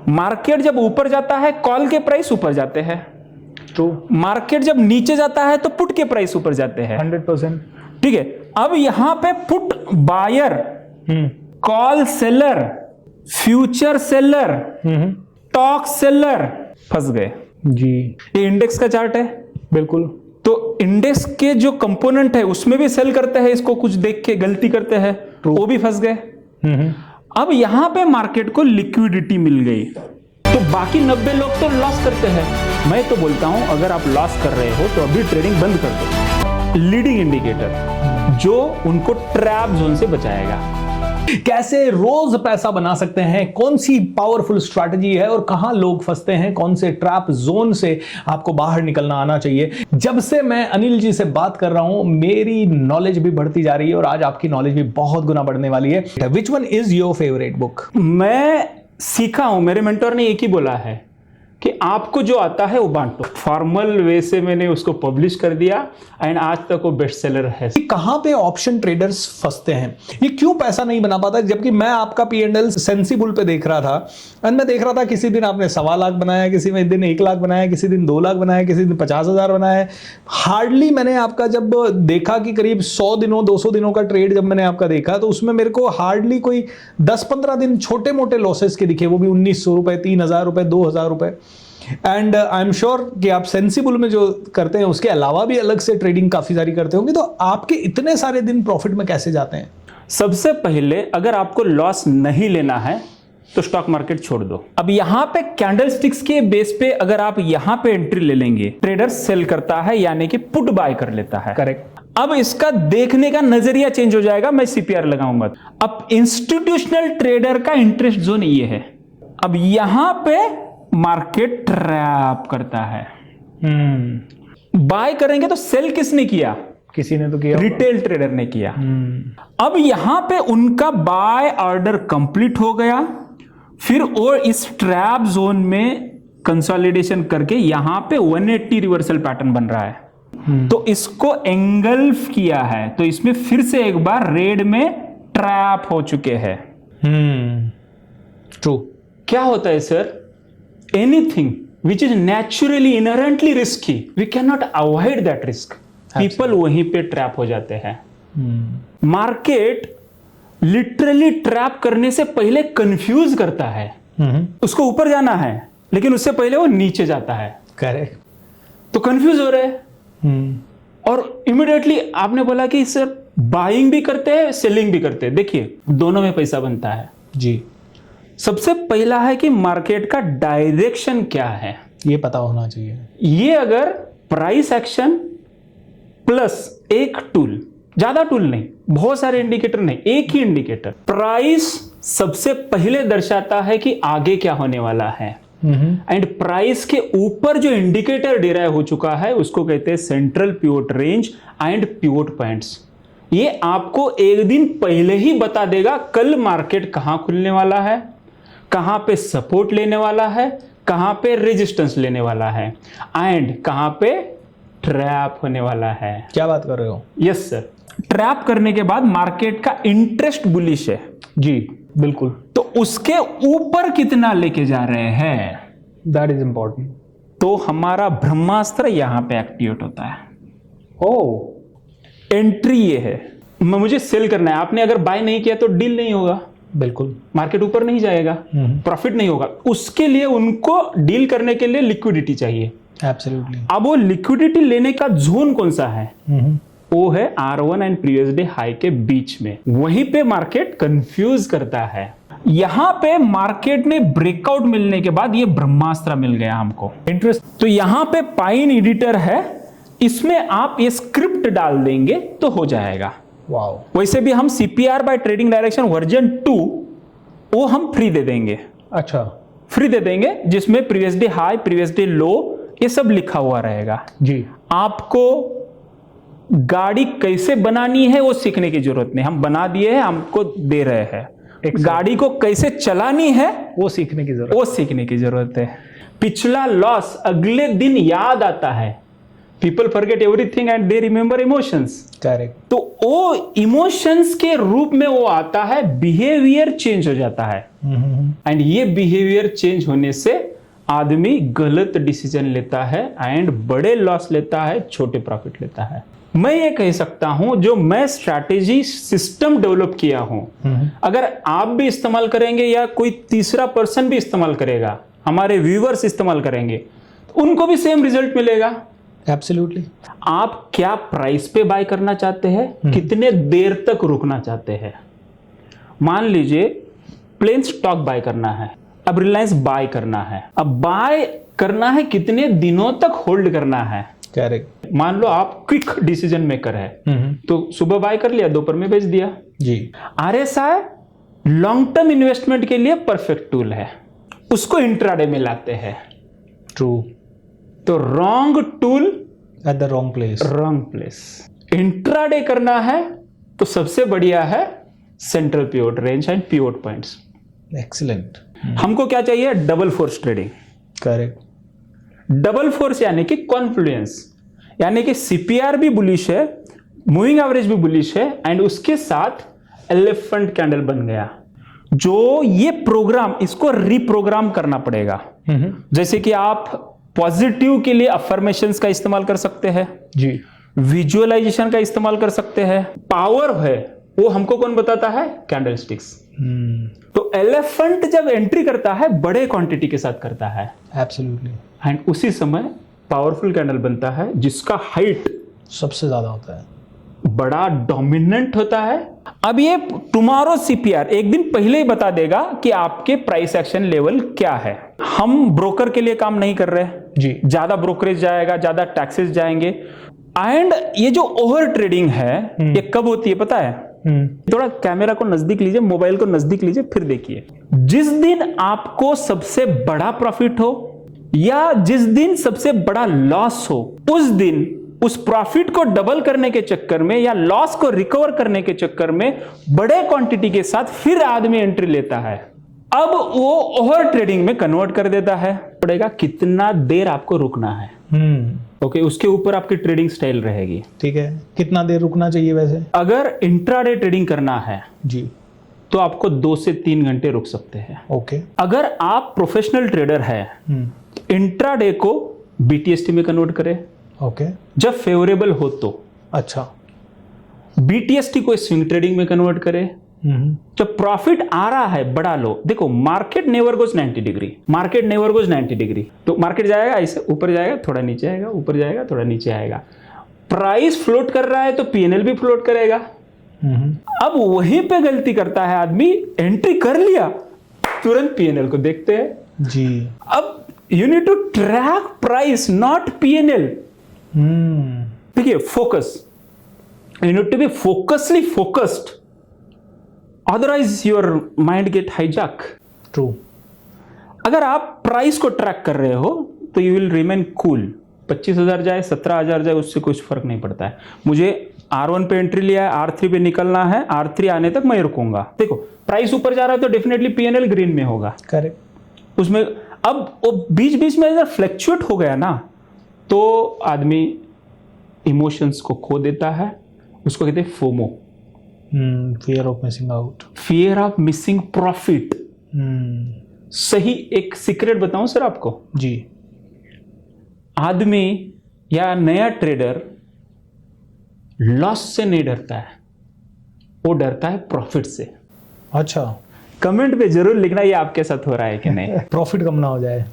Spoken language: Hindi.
मार्केट जब ऊपर जाता है कॉल के प्राइस ऊपर जाते हैं, तो मार्केट जब नीचे जाता है तो पुट के प्राइस ऊपर जाते हैं। 100%। ठीक है, अब यहां पे put buyer, call seller, future seller, talk seller फंस गए जी। ये इंडेक्स का चार्ट है, बिल्कुल। तो इंडेक्स के जो कंपोनेंट है उसमें भी सेल करते हैं, इसको कुछ देख के गलती करते हैं, वो भी फंस गए। अब यहां पे मार्केट को लिक्विडिटी मिल गई, तो बाकी 90 लोग तो लॉस करते हैं। मैं तो बोलता हूं अगर आप लॉस कर रहे हो तो अभी ट्रेडिंग बंद कर दो। लीडिंग इंडिकेटर जो उनको ट्रैप जोन से बचाएगा। कैसे रोज पैसा बना सकते हैं, कौन सी पावरफुल स्ट्रैटेजी है और कहां लोग फंसते हैं, कौन से ट्रैप जोन से आपको बाहर निकलना आना चाहिए। जब से मैं अनिल जी से बात कर रहा हूं मेरी नॉलेज भी बढ़ती जा रही है और आज आपकी नॉलेज भी बहुत गुना बढ़ने वाली है। Which one is your favourite book? मैं सीखा हूं, मेरे मेंटर ने एक ही बोला है कि आपको जो आता है वो बांटो। फॉर्मल वे से मैंने उसको पब्लिश कर दिया एंड आज तक वो बेस्ट सेलर है। कहां पे ऑप्शन ट्रेडर्स फंसते हैं, ये क्यों पैसा नहीं बना पाता? जबकि मैं आपका P&L सेंसिबल पे देख रहा था एंड मैं देख रहा था किसी दिन आपने 1.25 लाख बनाया, किसी में दिन 1 लाख बनाया, किसी दिन 2 लाख बनाया, किसी दिन 50,000 बनाया। हार्डली मैंने आपका जब देखा कि करीब 100 दिनों 200 दिनों का ट्रेड जब मैंने आपका देखा तो उसमें मेरे को हार्डली कोई 10-15 दिन छोटे मोटे लॉसेस के दिखे, वो भी 1900 रुपए, 3000 रुपए, 2000 रुपए। एंड आई एम श्योर कि आप सेंसिबल में जो करते हैं उसके अलावा भी अलग से ट्रेडिंग काफी सारी करते होंगे, तो आपके इतने सारे दिन प्रॉफिट में कैसे जाते हैं? सबसे पहले अगर आपको लॉस नहीं लेना है तो स्टॉक मार्केट छोड़ दो। अब यहां पे कैंडलस्टिक्स के बेस पे अगर आप यहां पे एंट्री ले लेंगे, ट्रेडर सेल करता है यानी कि पुट बाय कर लेता है। करेक्ट। अब इसका देखने का नजरिया चेंज हो जाएगा, मैं CPR लगाऊंगा। अब इंस्टीट्यूशनल ट्रेडर का इंटरेस्ट जोन ये है। अब यहां पे मार्केट ट्रैप करता है। बाय करेंगे तो सेल किसने किया? किसी ने तो किया, रिटेल ट्रेडर ने किया। अब यहां पे उनका बाय ऑर्डर कंप्लीट हो गया, फिर वो इस ट्रैप जोन में कंसोलिडेशन करके यहां पे 180 रिवर्सल पैटर्न बन रहा है, तो इसको एंगल्फ किया है, तो इसमें फिर से एक बार रेड में ट्रैप हो चुके हैं। ट्रू। क्या होता है sir? Anything which is naturally inherently risky, we cannot avoid that risk. People वहीं पे ट्रैप हो जाते हैं। मार्केट लिटरली ट्रैप करने से पहले कंफ्यूज करता है। उसको ऊपर जाना है लेकिन उससे पहले वो नीचे जाता है। करेक्ट। तो कंफ्यूज हो रहे हैं और इमीडिएटली आपने बोला कि सर बाइंग भी करते हैं सेलिंग भी करते हैं। देखिए दोनों में पैसा बनता है जी। सबसे पहला है कि मार्केट का डायरेक्शन क्या है, ये पता होना चाहिए। ये अगर प्राइस एक्शन प्लस एक टूल, ज्यादा टूल नहीं, बहुत सारे इंडिकेटर नहीं, एक ही इंडिकेटर, प्राइस सबसे पहले दर्शाता है कि आगे क्या होने वाला है। एंड प्राइस के ऊपर जो इंडिकेटर डिराइव हो चुका है उसको कहते हैं central pivot range and pivot points. ये आपको एक दिन पहले ही बता देगा कल मार्केट कहां खुलने वाला है, कहां पे सपोर्ट लेने वाला है, कहां पे रेजिस्टेंस लेने वाला है एंड कहां पे ट्रैप होने वाला है। क्या बात कर रहे हो? Yes sir. ट्रैप करने के बाद मार्केट का इंटरेस्ट बुलिश है जी बिल्कुल, तो उसके ऊपर कितना लेके जा रहे हैं, दैट इज इंपॉर्टेंट। तो हमारा ब्रह्मास्त्र यहां पे एक्टिवेट होता है। एंट्री ये है, मुझे सेल करना है, आपने अगर बाय नहीं किया तो डील नहीं होगा, बिल्कुल मार्केट ऊपर नहीं जाएगा, प्रॉफिट नहीं होगा। उसके लिए उनको डील करने के लिए लिक्विडिटी चाहिए। एब्सोल्युटली। अब वो लिक्विडिटी लेने का जोन कौन सा है? वो है R1 and previous day high के बीच में, वहीं पे मार्केट कंफ्यूज करता है। यहां पे मार्केट में ब्रेकआउट मिलने के बाद ये ब्रह्मास्त्र मिल गया हमको, इंटरेस्ट। तो यहां पे पाइन एडिटर है, इसमें आप ये स्क्रिप्ट डाल देंगे तो हो जाएगा। वाओ। वैसे भी हम CPR by trading direction version 2 वो हम फ्री दे देंगे। अच्छा, फ्री दे देंगे जिसमें previous day high, previous day लो, ये सब लिखा हुआ रहेगा। जी। आपको गाड़ी कैसे बनानी है वो सीखने की जरूरत नहीं, हम बना दिए हैं, हमको दे रहे हैं। गाड़ी को कैसे चलानी है वो सीखने की जरूरत है। पिछला लॉस अगले दिन याद आता है people forget everything and they remember emotions. Correct. तो वो इमोशंस के रूप में वो आता है, बिहेवियर चेंज हो जाता है। एंड ये बिहेवियर चेंज होने से आदमी गलत डिसीजन लेता है एंड बड़े लॉस लेता है, छोटे प्रॉफिट लेता है। मैं ये कह सकता हूं, जो मैं स्ट्रैटेजी सिस्टम डेवलप किया हूं, अगर आप भी इस्तेमाल करेंगे या कोई तीसरा पर्सन भी इस्तेमाल करेगा, हमारे व्यूअर्स इस्तेमाल करेंगे, तो उनको भी सेम रिजल्ट मिलेगा। एब्सोल्युटली। आप क्या प्राइस पे बाय करना चाहते हैं, कितने देर तक रुकना चाहते हैं। मान लीजिए प्लेन स्टॉक बाय करना है, अब रिलायंस बाय करना है, अब बाय करना है कितने दिनों तक होल्ड करना है। करेक्ट। मान लो आप क्विक डिसीजन मेकर है, तो सुबह बाय कर लिया, दोपहर में बेच दिया। जी। आरएसआई लॉन्ग टर्म इन्वेस्टमेंट के लिए परफेक्ट टूल है, उसको इंट्राडे में लाते हैं। ट्रू। तो wrong tool at the wrong place. Wrong place. Intraday करना है तो सबसे बढ़िया है central pivot range and pivot points. Excellent. हमको क्या चाहिए, double force trading. Correct. Double force यानी कि कॉन्फ्लुएंस, यानी कि सीपीआर भी बुलिश है, मूविंग एवरेज भी बुलिश है, एंड उसके साथ एलिफेंट कैंडल बन गया। जो ये प्रोग्राम, इसको रिप्रोग्राम करना पड़ेगा। जैसे कि आप पॉजिटिव के लिए अफर्मेशंस का इस्तेमाल कर सकते हैं जी, विजुअलाइजेशन का इस्तेमाल कर सकते हैं। पावर है वो हमको कौन बताता है, कैंडलस्टिक्स। तो एलिफेंट जब एंट्री करता है बड़े क्वांटिटी के साथ करता है, एब्सोल्युटली, एंड उसी समय पावरफुल कैंडल बनता है जिसका हाइट सबसे ज्यादा होता है, बड़ा डोमिनेंट होता है। अब ये टुमारो सीपीआर एक दिन पहले ही बता देगा कि आपके प्राइस एक्शन लेवल क्या है। हम ब्रोकर के लिए काम नहीं कर रहे जी, ज्यादा ब्रोकरेज जाएगा, ज्यादा टैक्सेस जाएंगे। एंड ये जो ओवर ट्रेडिंग है ये कब होती है पता है, थोड़ा कैमरा को नजदीक लीजिए, मोबाइल को नजदीक लीजिए, फिर देखिए। जिस दिन आपको सबसे बड़ा प्रॉफिट हो या जिस दिन सबसे बड़ा लॉस हो, उस दिन उस प्रॉफिट को डबल करने के चक्कर में या लॉस को रिकवर करने के चक्कर में बड़े क्वांटिटी के साथ फिर आदमी एंट्री लेता है। अब वो ओवर ट्रेडिंग में कन्वर्ट कर देता है। पड़ेगा कितना देर आपको रुकना है, ओके, उसके ऊपर आपकी ट्रेडिंग स्टाइल रहेगी। ठीक है, कितना देर रुकना चाहिए वैसे? अगर इंट्राडे ट्रेडिंग करना है जी, तो आपको 2 से 3 घंटे रुक सकते हैं। ओके। अगर आप प्रोफेशनल ट्रेडर है, इंट्राडे को बीटीएसटी में कन्वर्ट करें, ओके, जब फेवरेबल हो तो। अच्छा, बीटीएसटी को स्विंग ट्रेडिंग में कन्वर्ट करें, जब प्रॉफिट आ रहा है बड़ा लो। देखो market never goes 90 degree, market never goes 90 degree. तो मार्केट जाएगा ऐसे, ऊपर जाएगा, थोड़ा नीचे आएगा, ऊपर जाएगा, थोड़ा नीचे आएगा। प्राइस फ्लोट कर रहा है तो पीएनएल भी फ्लोट करेगा। अब वहीं पे गलती करता है आदमी, एंट्री कर लिया, तुरंत पीएनएल को देखते हैं जी। अब you need to track price not PNL. देखिए focus, you need to be focusly focused, otherwise your mind get hijack. True. अगर आप प्राइस को ट्रैक कर रहे हो तो यू विल रिमेन कूल। 25,000 जाए, 17,000 जाए, उससे कुछ फर्क नहीं पड़ता है। मुझे R1 पे एंट्री लिया है, R3 पे निकलना है, R3 आने तक मैं रुकूंगा। देखो प्राइस ऊपर जा रहा है तो डेफिनेटली पीएनएल ग्रीन में होगा। करेक्ट। उसमें अब वो बीच बीच में अगर फ्लक्चुएट हो गया ना तो आदमी इमोशंस को खो देता है, उसको कहते हैं FOMO, fear of missing out, fear of missing profit. सही एक सीक्रेट बताऊं सर आपको जी। आदमी या नया ट्रेडर लॉस से नहीं डरता है, वो डरता है प्रॉफिट से। अच्छा, कमेंट पे जरूर लिखना ये आपके साथ हो रहा है कि नहीं। प्रॉफिट कम ना हो जाए।